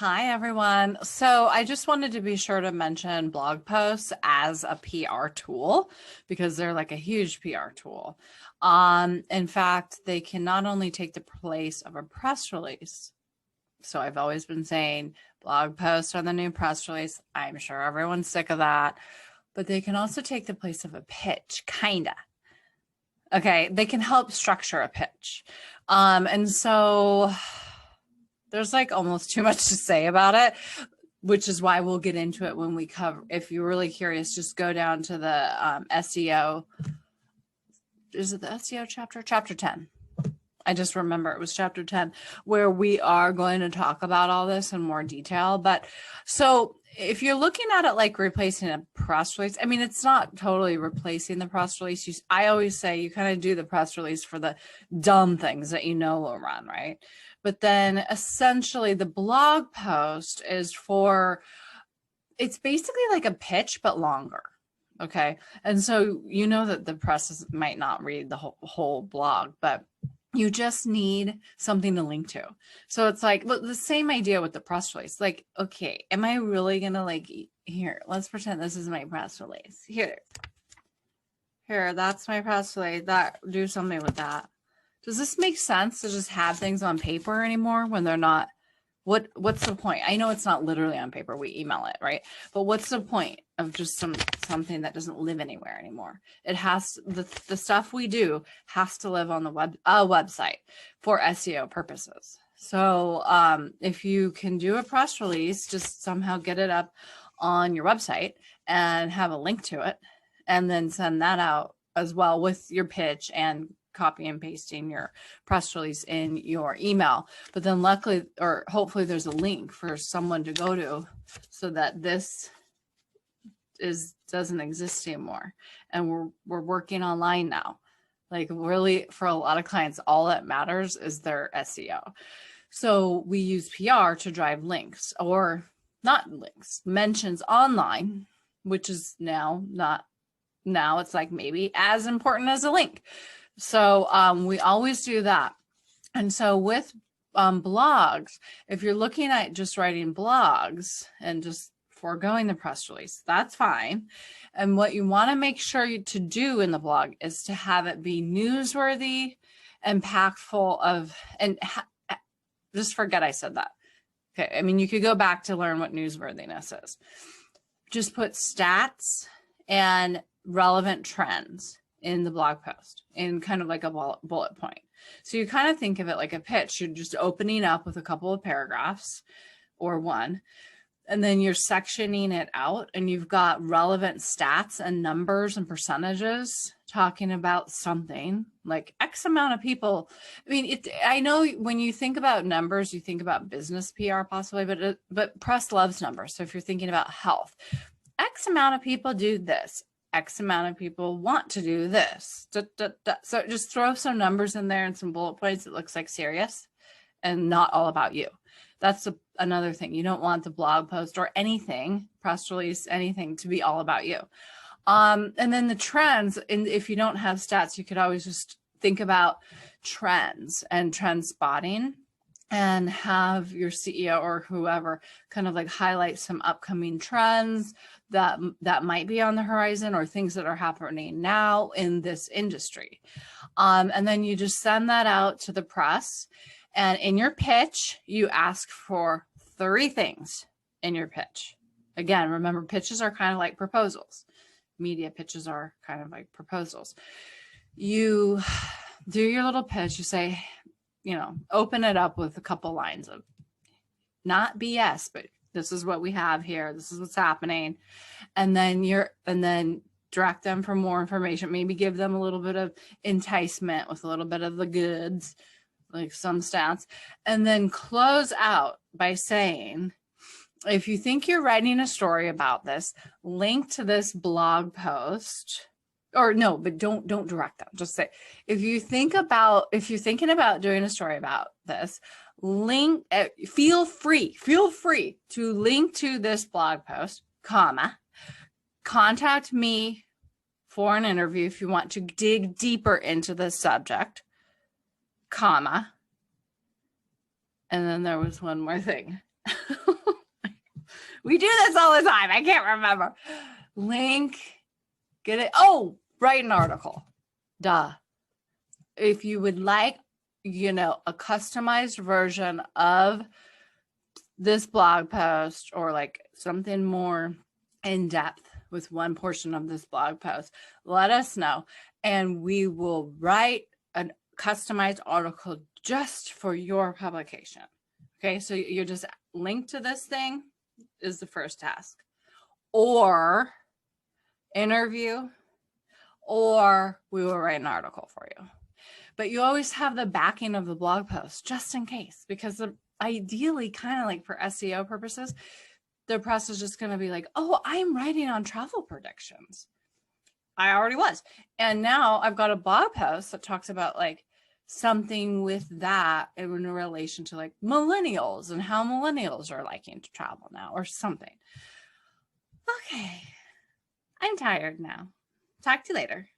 Hi, everyone. So I just wanted to be sure to mention blog posts as a PR tool because they're like a huge PR tool. In fact, they can not only take the place of a press release. So I've always been saying blog posts are the new press release. I'm sure everyone's sick of that, but they can also take the place of a pitch, kinda. Okay, they can help structure a pitch. And so there's like almost too much to say about it, which is why we'll get into it when we cover. If you're really curious, just go down to the SEO. Is it the SEO chapter? Chapter 10. I just remember it was chapter 10, where we are going to talk about all this in more detail. But so if you're looking at it like replacing a press release, I mean, it's not totally replacing the press release. I always say you kind of do the press release for the dumb things that you know will run, right? But then essentially the blog post is for, it's basically like a pitch, but longer. Okay. And so you know that the press might not read the whole blog, but you just need something to link to. So it's like the same idea with the press release. Like, okay, am I really going to like, here, let's pretend this is my press release. Here, that's my press release. Do something with that. Does this make sense to just have things on paper anymore when they're not? What's the point? I know it's not literally on paper. We email it, right? But what's the point of just something that doesn't live anywhere anymore? It has the stuff we do has to live on the website for SEO purposes. So if you can do a press release, just somehow get it up on your website and have a link to it, and then send that out as well with your pitch and copy and pasting your press release in your email. But then luckily, or hopefully there's a link for someone to go to so that this doesn't exist anymore. And we're working online now. Like really for a lot of clients, all that matters is their SEO. So we use PR to drive links, or not links, mentions online, which is now it's like maybe as important as a link. So we always do that. And so with blogs, if you're looking at just writing blogs and just foregoing the press release, that's fine. And what you want to make sure to do in the blog is to have it be newsworthy, impactful and just forget I said that. Okay, I mean, you could go back to learn what newsworthiness is. Just put stats and relevant trends in the blog post in kind of like a bullet point. So you kind of think of it like a pitch. You're just opening up with a couple of paragraphs or one, and then you're sectioning it out, and you've got relevant stats and numbers and percentages talking about something like X amount of people. I mean, I know when you think about numbers, you think about business PR possibly, but press loves numbers. So if you're thinking about health, X amount of people do this. X amount of people want to do this. So just throw some numbers in there and some bullet points. It looks like serious and not all about you. That's another thing. You don't want the blog post or anything, press release, anything to be all about you. And then the trends, and if you don't have stats, you could always just think about trends and trend spotting, and have your CEO or whoever kind of like highlight some upcoming trends that might be on the horizon, or things that are happening now in this industry. And then you just send that out to the press. And in your pitch, you ask for 3 things in your pitch. Again, remember, pitches are kind of like proposals. Media pitches are kind of like proposals. You do your little pitch. You say, open it up with a couple lines of not BS, but this is what we have here. This is what's happening. And then direct them for more information. Maybe give them a little bit of enticement with a little bit of the goods, like some stats. And then close out by saying, if you think you're writing a story about this, link to this blog post. Or no, but don't direct them. Just say, if you're thinking about doing a story about this, feel free to link to this blog post, contact me for an interview if you want to dig deeper into the subject, and then there was one more thing. We do this all the time. I can't remember. Link, get it. Oh, write an article. Duh. If you would like, a customized version of this blog post, or like something more in depth with one portion of this blog post, let us know. And we will write a customized article just for your publication. Okay, so you just link to this thing is the first task, or interview, or we will write an article for you. But you always have the backing of the blog post just in case, because ideally, kind of like for SEO purposes, the press is just going to be like, oh, I'm writing on travel predictions. I already was. And now I've got a blog post that talks about like something with that in relation to like millennials and how millennials are liking to travel now, or something. Okay. I'm tired now. Talk to you later.